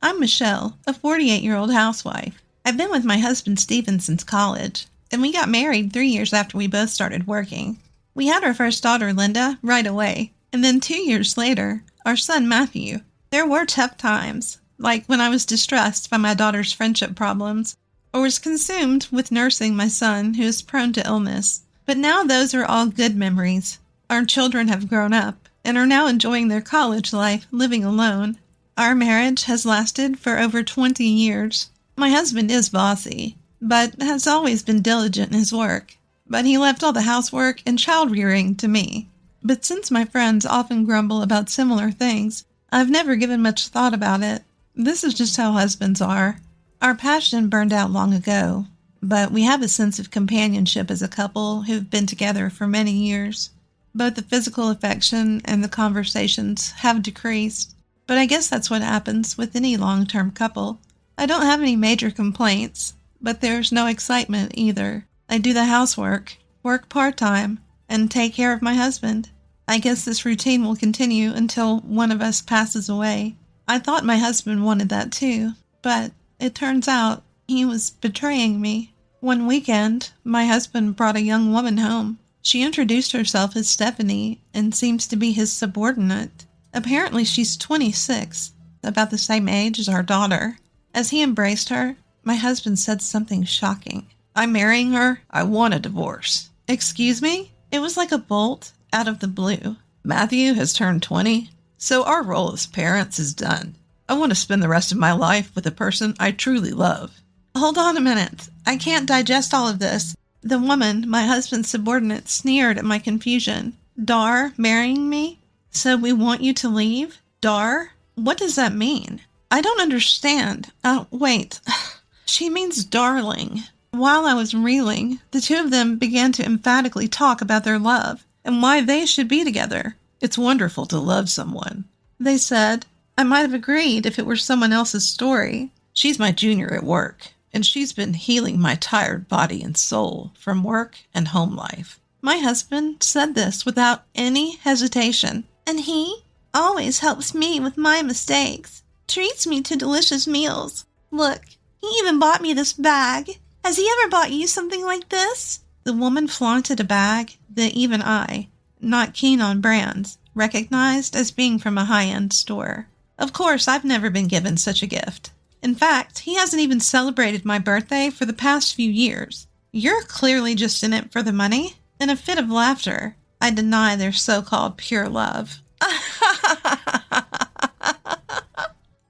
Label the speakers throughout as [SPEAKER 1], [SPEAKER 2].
[SPEAKER 1] I'm Michelle, a 48-year-old housewife. I've been with my husband Stephen since college, and we got married 3 years after we both started working. We had our first daughter, Linda, right away, and then 2 years later, our son, Matthew. There were tough times, like when I was distressed by my daughter's friendship problems, or was consumed with nursing my son, who is prone to illness. But now those are all good memories. Our children have grown up and are now enjoying their college life living alone. Our marriage has lasted for over 20 years. My husband is bossy, but has always been diligent in his work. But he left all the housework and child-rearing to me. But since my friends often grumble about similar things, I've never given much thought about it. This is just how husbands are. Our passion burned out long ago, but we have a sense of companionship as a couple who've been together for many years. Both the physical affection and the conversations have decreased, but I guess that's what happens with any long-term couple. I don't have any major complaints, but there's no excitement either. I do the housework, work part-time, and take care of my husband. I guess this routine will continue until one of us passes away. I thought my husband wanted that too, but it turns out he was betraying me. One weekend, my husband brought a young woman home. She introduced herself as Stephanie and seems to be his subordinate. Apparently she's 26, about the same age as our daughter. As he embraced her, my husband said something shocking. "I'm marrying her. I want a divorce." Excuse me? It was like a bolt out of the blue. "Matthew has turned 20, so our role as parents is done. I want to spend the rest of my life with a person I truly love." Hold on a minute. I can't digest all of this. The woman, my husband's subordinate, sneered at my confusion. "Dar marrying me? So we want you to leave? Dar? What does that mean? I don't understand. Wait. She means darling." While I was reeling, the two of them began to emphatically talk about their love and why they should be together. "It's wonderful to love someone," they said. I might have agreed if it were someone else's story. "She's my junior at work, and she's been healing my tired body and soul from work and home life." My husband said this without any hesitation. "And he always helps me with my mistakes, treats me to delicious meals. Look, he even bought me this bag. Has he ever bought you something like this?" The woman flaunted a bag that even I, not keen on brands, recognized as being from a high-end store. Of course, I've never been given such a gift. In fact, he hasn't even celebrated my birthday for the past few years. "You're clearly just in it for the money." In a fit of laughter, I deny their so-called pure love.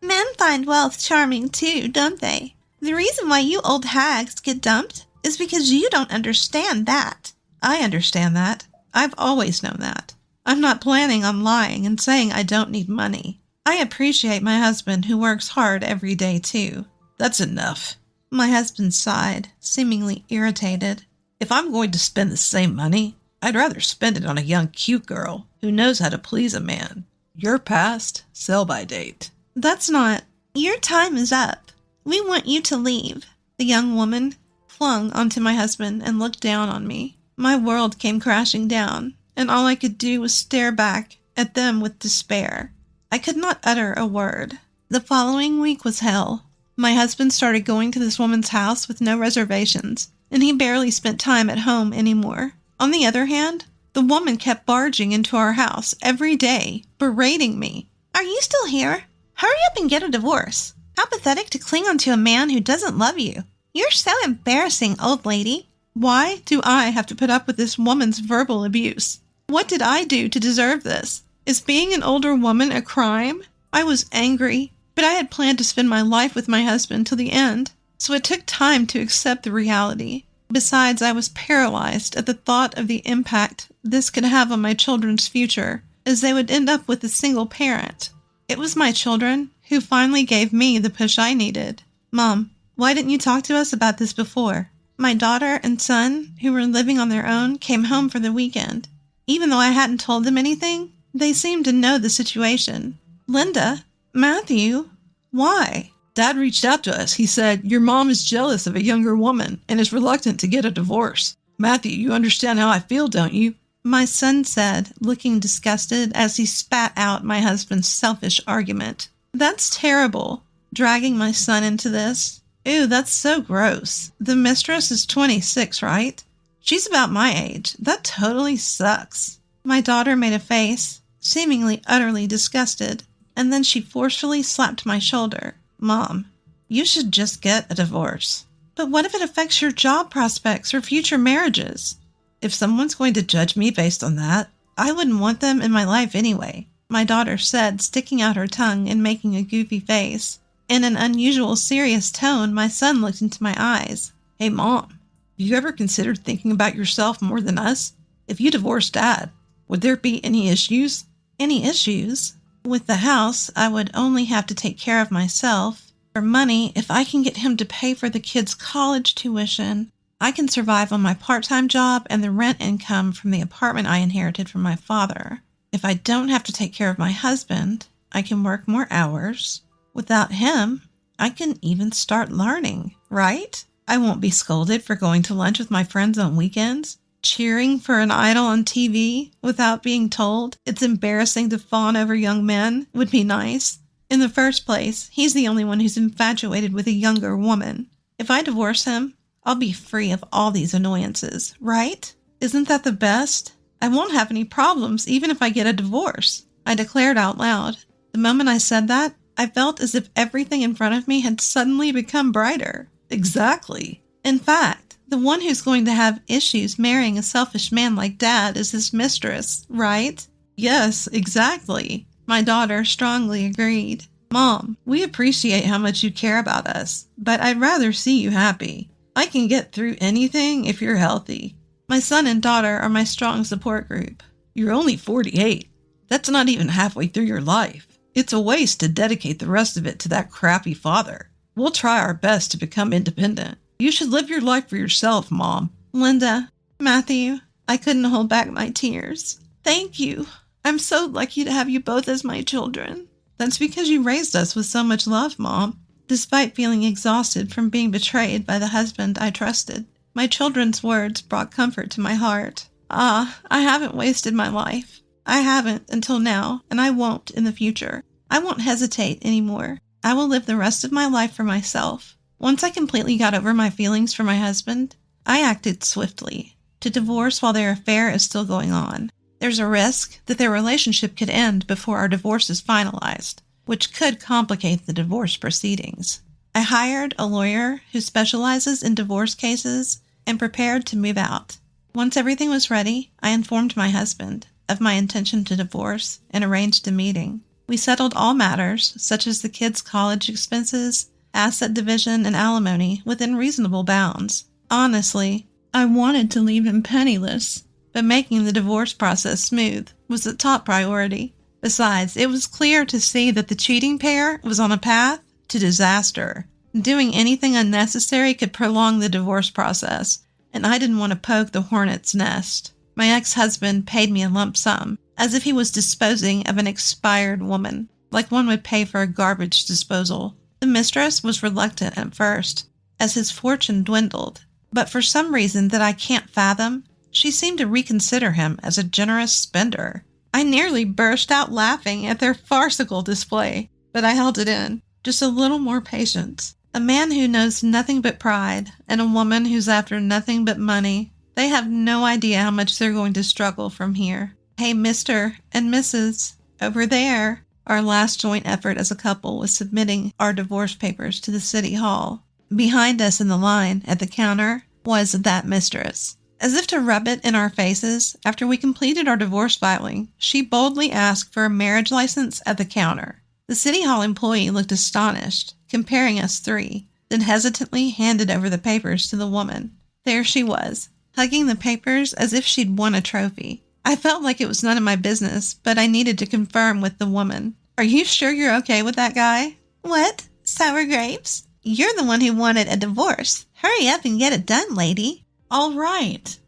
[SPEAKER 1] "Men find wealth charming too, don't they? The reason why you old hags get dumped is because you don't understand that." I understand that. I've always known that. I'm not planning on lying and saying I don't need money. I appreciate my husband who works hard every day too. "That's enough." My husband sighed, seemingly irritated. "If I'm going to spend the same money, I'd rather spend it on a young cute girl who knows how to please a man. You're past sell-by date." "That's not. Your time is up. We want you to leave." The young woman clung onto my husband and looked down on me. My world came crashing down, and all I could do was stare back at them with despair. I could not utter a word. The following week was hell. My husband started going to this woman's house with no reservations, and he barely spent time at home anymore. On the other hand, the woman kept barging into our house every day, berating me. "Are you still here? Hurry up and get a divorce. How pathetic to cling onto a man who doesn't love you. You're so embarrassing, old lady." Why do I have to put up with this woman's verbal abuse? What did I do to deserve this? Is being an older woman a crime? I was angry, but I had planned to spend my life with my husband till the end, so it took time to accept the reality. Besides, I was paralyzed at the thought of the impact this could have on my children's future, as they would end up with a single parent. It was my children who finally gave me the push I needed. "Mom, why didn't you talk to us about this before?" My daughter and son, who were living on their own, came home for the weekend. Even though I hadn't told them anything, they seemed to know the situation. "Linda, Matthew, why?" "Dad reached out to us. He said, your mom is jealous of a younger woman and is reluctant to get a divorce. Matthew, you understand how I feel, don't you?" My son said, looking disgusted as he spat out my husband's selfish argument. "That's terrible. dragging my son into this. Ew, that's so gross. The mistress is 26, right? She's about my age. That totally sucks. My daughter made a face, seemingly utterly disgusted, and then she forcefully slapped my shoulder. Mom, you should just get a divorce. But what if it affects your job prospects or future marriages? If someone's going to judge me based on that, I wouldn't want them in my life anyway, my daughter said, sticking out her tongue and making a goofy face. In an unusual serious tone, my son looked into my eyes. Hey, Mom, you ever considered thinking about yourself more than us? If you divorced Dad, would there be any issues? Any issues? With the house, I would only have to take care of myself. For money, if I can get him to pay for the kids' college tuition, I can survive on my part-time job and the rent income from the apartment I inherited from my father. If I don't have to take care of my husband, I can work more hours. Without him, I can even start learning, right? I won't be scolded for going to lunch with my friends on weekends, cheering for an idol on TV without being told it's embarrassing to fawn over young men would be nice. In the first place, he's the only one who's infatuated with a younger woman. If I divorce him, I'll be free of all these annoyances, right? Isn't that the best? I won't have any problems even if I get a divorce, I declared out loud. The moment I said that, I felt as if everything in front of me had suddenly become brighter. Exactly. In fact, the one who's going to have issues marrying a selfish man like Dad is his mistress, right? Yes, exactly. My daughter strongly agreed. Mom, we appreciate how much you care about us, but I'd rather see you happy. I can get through anything if you're healthy. My son and daughter are my strong support group. You're only 48. That's not even halfway through your life. It's a waste to dedicate the rest of it to that crappy father. We'll try our best to become independent. You should live your life for yourself, Mom. Linda, Matthew, I couldn't hold back my tears. Thank you. I'm so lucky to have you both as my children. That's because you raised us with so much love, Mom. Despite feeling exhausted from being betrayed by the husband I trusted, my children's words brought comfort to my heart. I haven't wasted my life. I haven't until now, and I won't in the future. I won't hesitate anymore. I will live the rest of my life for myself. Once I completely got over my feelings for my husband, I acted swiftly to divorce while their affair is still going on. There's a risk that their relationship could end before our divorce is finalized, which could complicate the divorce proceedings. I hired a lawyer who specializes in divorce cases and prepared to move out. Once everything was ready, I informed my husband of my intention to divorce and arranged a meeting. We settled all matters, such as the kids' college expenses, asset division, and alimony, within reasonable bounds. Honestly, I wanted to leave him penniless, but making the divorce process smooth was the top priority. Besides, it was clear to see that the cheating pair was on a path to disaster. Doing anything unnecessary could prolong the divorce process, and I didn't want to poke the hornet's nest. My ex-husband paid me a lump sum, as if he was disposing of an expired woman, like one would pay for a garbage disposal. The mistress was reluctant at first, as his fortune dwindled, but for some reason that I can't fathom, she seemed to reconsider him as a generous spender. I nearly burst out laughing at their farcical display, but I held it in. Just a little more patience. A man who knows nothing but pride, and a woman who's after nothing but money, they have no idea how much they're going to struggle from here. Hey, Mr. and Mrs. over there. Our last joint effort as a couple was submitting our divorce papers to the city hall. Behind us in the line at the counter was that mistress. As if to rub it in our faces, after we completed our divorce filing, she boldly asked for a marriage license at the counter. The City Hall employee looked astonished, comparing us three, then hesitantly handed over the papers to the woman. There she was, hugging the papers as if she'd won a trophy. I felt like it was none of my business, but I needed to confirm with the woman. Are you sure you're okay with that guy? What? Sour grapes? You're the one who wanted a divorce. Hurry up and get it done, lady. All right.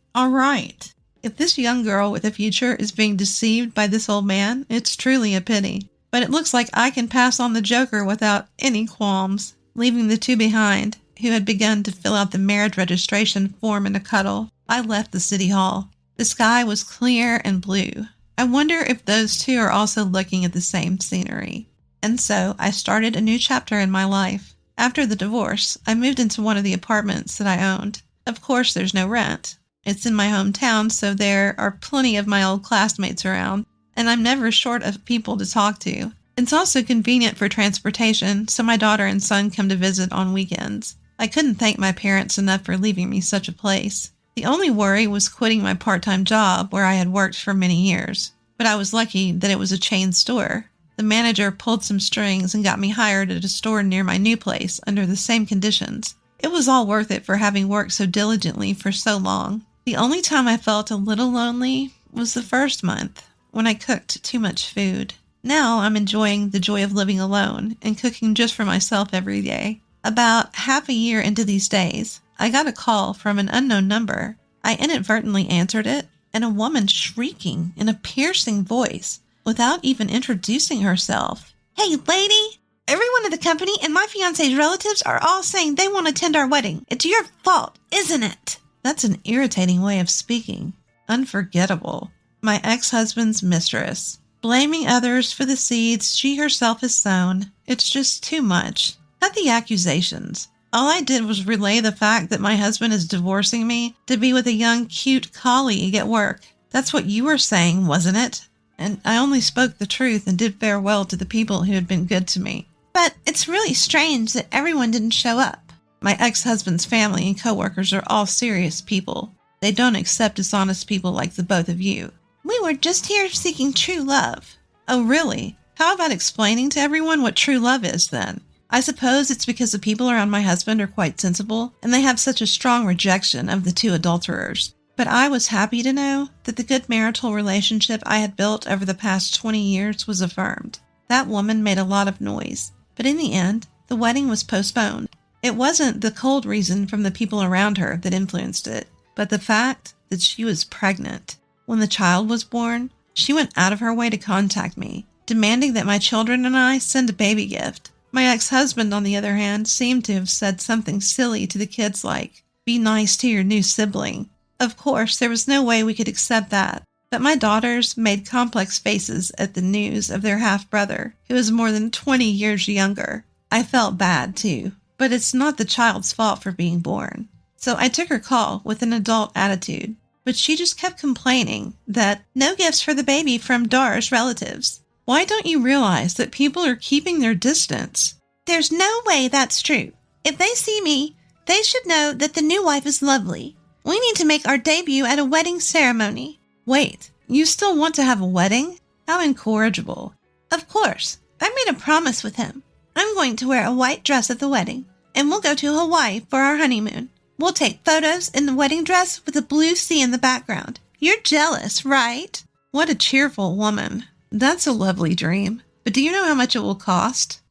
[SPEAKER 1] If this young girl with a future is being deceived by this old man, it's truly a pity. But it looks like I can pass on the joker without any qualms. Leaving the two behind, who had begun to fill out the marriage registration form in a cuddle, I left the city hall. The sky was clear and blue. I wonder if those two are also looking at the same scenery. And so I started a new chapter in my life. After the divorce, I moved into one of the apartments that I owned. Of course, there's no rent. It's in my hometown, so there are plenty of my old classmates around, and I'm never short of people to talk to. It's also convenient for transportation, so my daughter and son come to visit on weekends. I couldn't thank my parents enough for leaving me such a place. The only worry was quitting my part-time job where I had worked for many years. But I was lucky that it was a chain store. The manager pulled some strings and got me hired at a store near my new place under the same conditions. It was all worth it for having worked so diligently for so long. The only time I felt a little lonely was the first month, when I cooked too much food. Now I'm enjoying the joy of living alone and cooking just for myself every day. About half a year into these days, I got a call from an unknown number. I inadvertently answered it, and a woman shrieking in a piercing voice without even introducing herself. "Hey, lady! Everyone at the company and my fiancé's relatives are all saying they want to attend our wedding. It's your fault, isn't it?" That's an irritating way of speaking. Unforgettable. My ex-husband's mistress. Blaming others for the seeds she herself has sown. It's just too much. Cut the accusations. All I did was relay the fact that my husband is divorcing me to be with a young, cute colleague at work. That's what you were saying, wasn't it? And I only spoke the truth and did farewell to the people who had been good to me. But it's really strange that everyone didn't show up. My ex-husband's family and coworkers are all serious people. They don't accept dishonest people like the both of you. We were just here seeking true love. Oh, really? How about explaining to everyone what true love is, then? I suppose it's because the people around my husband are quite sensible, and they have such a strong rejection of the two adulterers. But I was happy to know that the good marital relationship I had built over the past 20 years was affirmed. That woman made a lot of noise, but in the end, the wedding was postponed. It wasn't the cold reason from the people around her that influenced it, but the fact that she was pregnant. When the child was born, she went out of her way to contact me, demanding that my children and I send a baby gift. My ex-husband, on the other hand, seemed to have said something silly to the kids like, "Be nice to your new sibling." Of course, there was no way we could accept that, but my daughters made complex faces at the news of their half-brother, who was more than 20 years younger. I felt bad, too, but it's not the child's fault for being born. So I took her call with an adult attitude, but she just kept complaining that no gifts for the baby from Dar's relatives. Why don't you realize that people are keeping their distance? There's no way that's true. If they see me, they should know that the new wife is lovely. We need to make our debut at a wedding ceremony. Wait, you still want to have a wedding? How incorrigible. Of course. I made a promise with him. I'm going to wear a white dress at the wedding, and we'll go to Hawaii for our honeymoon. We'll take photos in the wedding dress with a blue sea in the background. You're jealous, right? What a cheerful woman. That's a lovely dream. But do you know how much it will cost?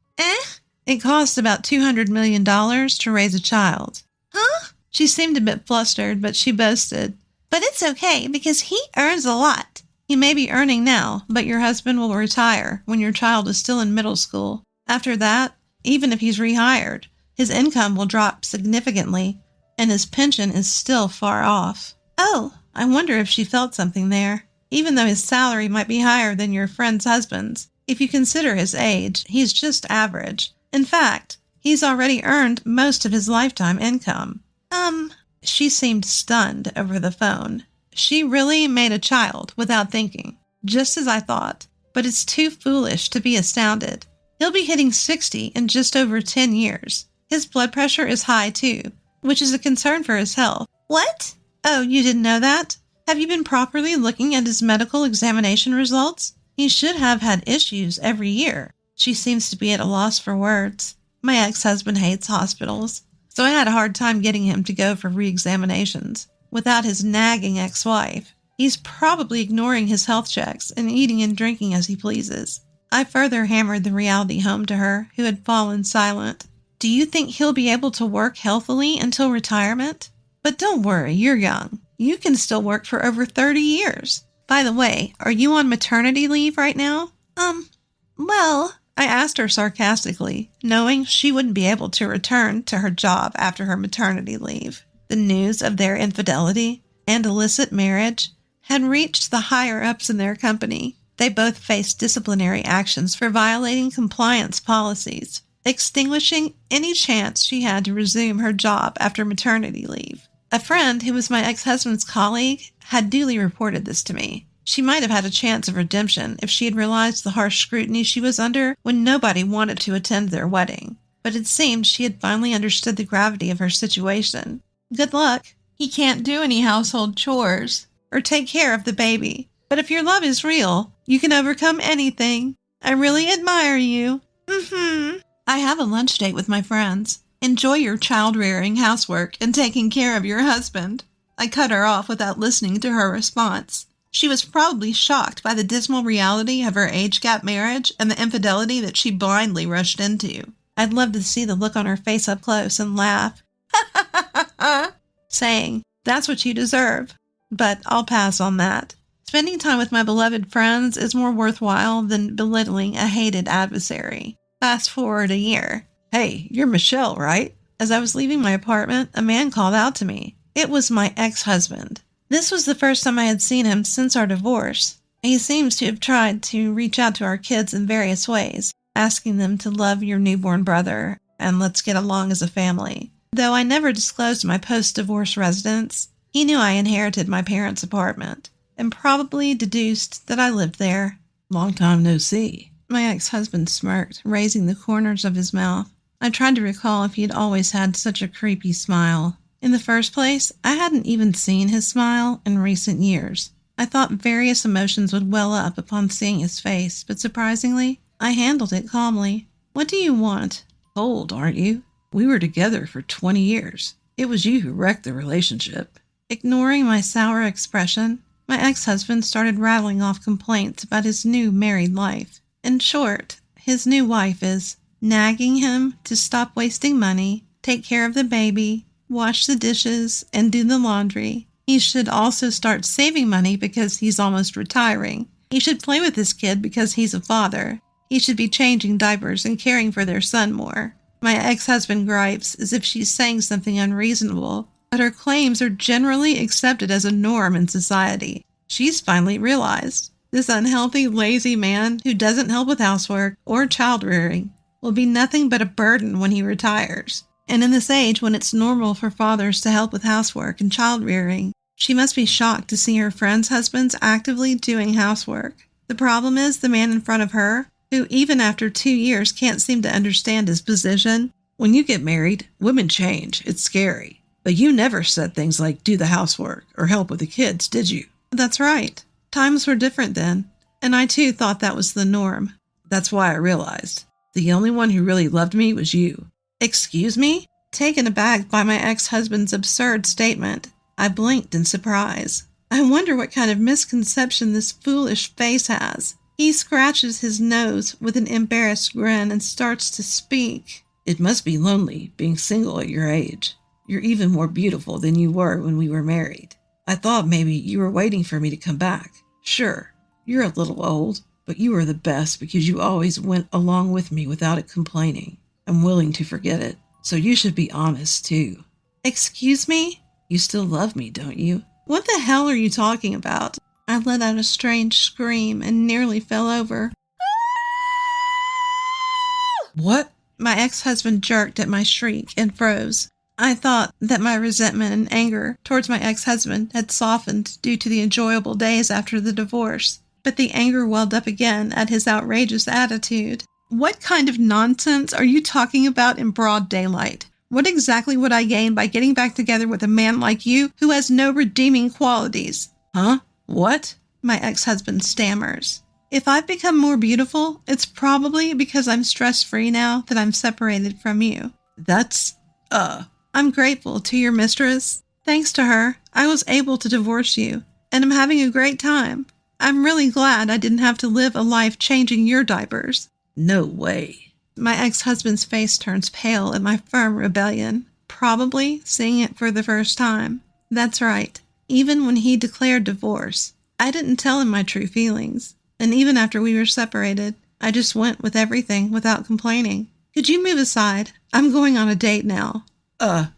[SPEAKER 1] It costs about $200 million to raise a child. Huh? She seemed a bit flustered, but she boasted. But it's okay, because he earns a lot. He may be earning now, but your husband will retire when your child is still in middle school. After that, even if he's rehired, his income will drop significantly, and his pension is still far off. Oh, I wonder if she felt something there. Even though his salary might be higher than your friend's husband's, if you consider his age, he's just average. In fact, he's already earned most of his lifetime income. She seemed stunned over the phone. She really made a child without thinking, just as I thought. But it's too foolish to be astounded. He'll be hitting 60 in just over 10 years. His blood pressure is high too, which is a concern for his health. What? Oh, you didn't know that? Have you been properly looking at his medical examination results? He should have had issues every year. She seems to be at a loss for words. My ex-husband hates hospitals, so I had a hard time getting him to go for re-examinations without his nagging ex-wife. He's probably ignoring his health checks and eating and drinking as he pleases. I further hammered the reality home to her, who had fallen silent. Do you think he'll be able to work healthily until retirement? But don't worry, you're young. You can still work for over 30 years. By the way, are you on maternity leave right now? Well, I asked her sarcastically, knowing she wouldn't be able to return to her job after her maternity leave. The news of their infidelity and illicit marriage had reached the higher-ups in their company. They both faced disciplinary actions for violating compliance policies, extinguishing any chance she had to resume her job after maternity leave. A friend who was my ex-husband's colleague had duly reported this to me. She might have had a chance of redemption if she had realized the harsh scrutiny she was under when nobody wanted to attend their wedding. But it seemed she had finally understood the gravity of her situation. Good luck. He can't do any household chores or take care of the baby. But if your love is real, you can overcome anything. I really admire you. I have a lunch date with my friends. Enjoy your child-rearing, housework, and taking care of your husband. I cut her off without listening to her response. She was probably shocked by the dismal reality of her age gap marriage and the infidelity that she blindly rushed into. I'd love to see the look on her face up close and laugh, saying, "That's what you deserve." But I'll pass on that. Spending time with my beloved friends is more worthwhile than belittling a hated adversary. Fast forward a year. "Hey, you're Michelle, right?" As I was leaving my apartment, a man called out to me. It was my ex-husband. This was the first time I had seen him since our divorce. He seems to have tried to reach out to our kids in various ways, asking them to love your newborn brother and let's get along as a family. Though I never disclosed my post-divorce residence, he knew I inherited my parents' apartment and probably deduced that I lived there. "Long time no see." My ex-husband smirked, raising the corners of his mouth. I tried to recall if he had always had such a creepy smile. In the first place, I hadn't even seen his smile in recent years. I thought various emotions would well up upon seeing his face, but surprisingly, I handled it calmly. "What do you want?" "Old, aren't you? We were together for 20 years. It was you who wrecked the relationship." Ignoring my sour expression, my ex-husband started rattling off complaints about his new married life. In short, his new wife is nagging him to stop wasting money, take care of the baby, wash the dishes, and do the laundry. He should also start saving money because he's almost retiring. He should play with his kid because he's a father. He should be changing diapers and caring for their son more. My ex-husband gripes as if she's saying something unreasonable, but her claims are generally accepted as a norm in society. She's finally realized this unhealthy, lazy man who doesn't help with housework or child-rearing will be nothing but a burden when he retires. And in this age when it's normal for fathers to help with housework and child-rearing, she must be shocked to see her friends' husbands actively doing housework. The problem is the man in front of her, who even after 2 years can't seem to understand his position. "When you get married, women change. It's scary. But you never said things like do the housework or help with the kids, did you?" "That's right. Times were different then, and I too thought that was the norm." "That's why I realized the only one who really loved me was you." "Excuse me?" Taken aback by my ex-husband's absurd statement, I blinked in surprise. I wonder what kind of misconception this foolish face has. He scratches his nose with an embarrassed grin and starts to speak. "It must be lonely being single at your age. You're even more beautiful than you were when we were married. I thought maybe you were waiting for me to come back. Sure, you're a little old, but you were the best because you always went along with me without it complaining. I'm willing to forget it, so you should be honest, too." "Excuse me?" "You still love me, don't you?" "What the hell are you talking about?" I let out a strange scream and nearly fell over.
[SPEAKER 2] "What?"
[SPEAKER 1] My ex-husband jerked at my shriek and froze. I thought that my resentment and anger towards my ex-husband had softened due to the enjoyable days after the divorce, but the anger welled up again at his outrageous attitude. "What kind of nonsense are you talking about in broad daylight? What exactly would I gain by getting back together with a man like you who has no redeeming qualities?"
[SPEAKER 2] "Huh? What?"
[SPEAKER 1] My ex-husband stammers. "If I've become more beautiful, it's probably because I'm stress-free now that I'm separated from you."
[SPEAKER 2] That's,
[SPEAKER 1] I'm grateful to your mistress. Thanks to her, I was able to divorce you, and I'm having a great time. I'm really glad I didn't have to live a life changing your diapers."
[SPEAKER 2] No way.
[SPEAKER 1] My ex-husband's face turns pale at my firm rebellion, probably seeing it for the first time. That's right. Even when he declared divorce, I didn't tell him my true feelings. And even after we were separated, I just went with everything without complaining. "Could you move aside? I'm going on a date now."
[SPEAKER 2] A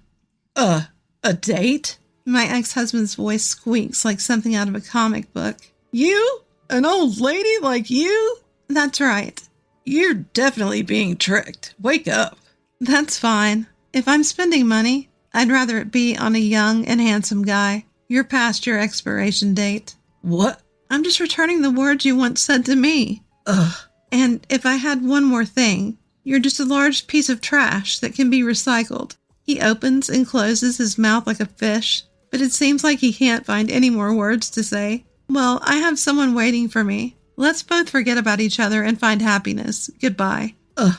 [SPEAKER 2] date?"
[SPEAKER 1] My ex-husband's voice squeaks like something out of a comic book. "You?
[SPEAKER 2] An old lady like you?
[SPEAKER 1] That's right.
[SPEAKER 2] You're definitely being tricked. Wake up.
[SPEAKER 1] That's fine. If I'm spending money, I'd rather it be on a young and handsome guy. You're past your expiration date.
[SPEAKER 2] What?
[SPEAKER 1] I'm just returning the words you once said to me.
[SPEAKER 2] Ugh.
[SPEAKER 1] And if I had one more thing, you're just a large piece of trash that can be recycled. He opens and closes his mouth like a fish, but it seems like he can't find any more words to say. Well, I have someone waiting for me. Let's both forget about each other and find happiness. Goodbye.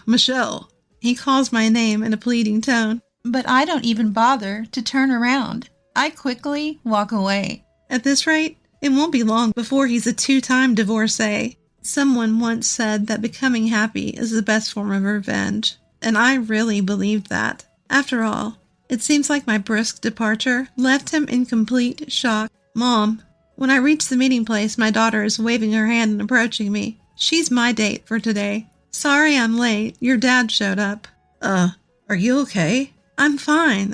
[SPEAKER 2] Michelle.
[SPEAKER 1] He calls my name in a pleading tone, but I don't even bother to turn around. I quickly walk away. At this rate, it won't be long before he's a 2-time divorcee. Someone once said that becoming happy is the best form of revenge, and I really believed that. After all, it seems like my brisk departure left him in complete shock. Mom, when I reach the meeting place, my daughter is waving her hand and approaching me. She's my date for today. Sorry I'm late. Your dad showed up.
[SPEAKER 2] Are you okay?
[SPEAKER 1] I'm fine.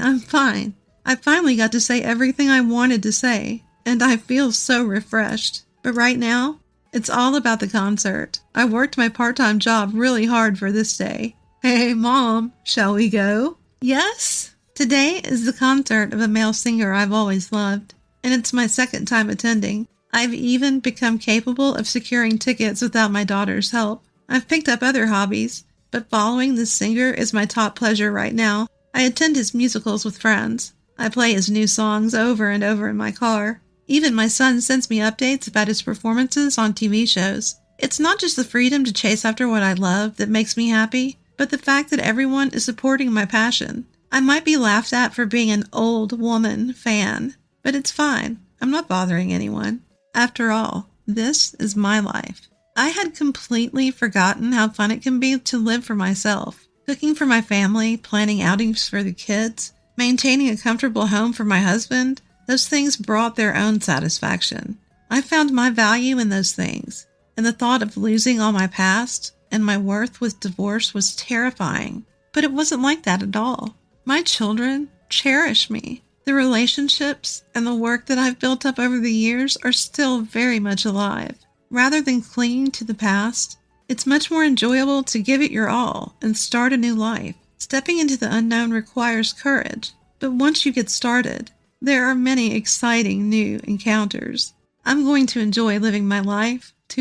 [SPEAKER 1] I finally got to say everything I wanted to say, and I feel so refreshed. But right now, it's all about the concert. I worked my part-time job really hard for this day. Hey, Mom, shall we go? Yes. Today is the concert of a male singer I've always loved, and it's my second time attending. I've even become capable of securing tickets without my daughter's help. I've picked up other hobbies, but following this singer is my top pleasure right now. I attend his musicals with friends. I play his new songs over and over in my car. Even my son sends me updates about his performances on TV shows. It's not just the freedom to chase after what I love that makes me happy, but the fact that everyone is supporting my passion. I might be laughed at for being an old woman fan, but it's fine. I'm not bothering anyone. After all, this is my life. I had completely forgotten how fun it can be to live for myself. Cooking for my family, planning outings for the kids, maintaining a comfortable home for my husband, those things brought their own satisfaction. I found my value in those things, and the thought of losing all my past and my worth with divorce was terrifying. But it wasn't like that at all. My children cherish me. The relationships and the work that I've built up over the years are still very much alive. Rather than clinging to the past, it's much more enjoyable to give it your all and start a new life. Stepping into the unknown requires courage, but once you get started, there are many exciting new encounters. I'm going to enjoy living my life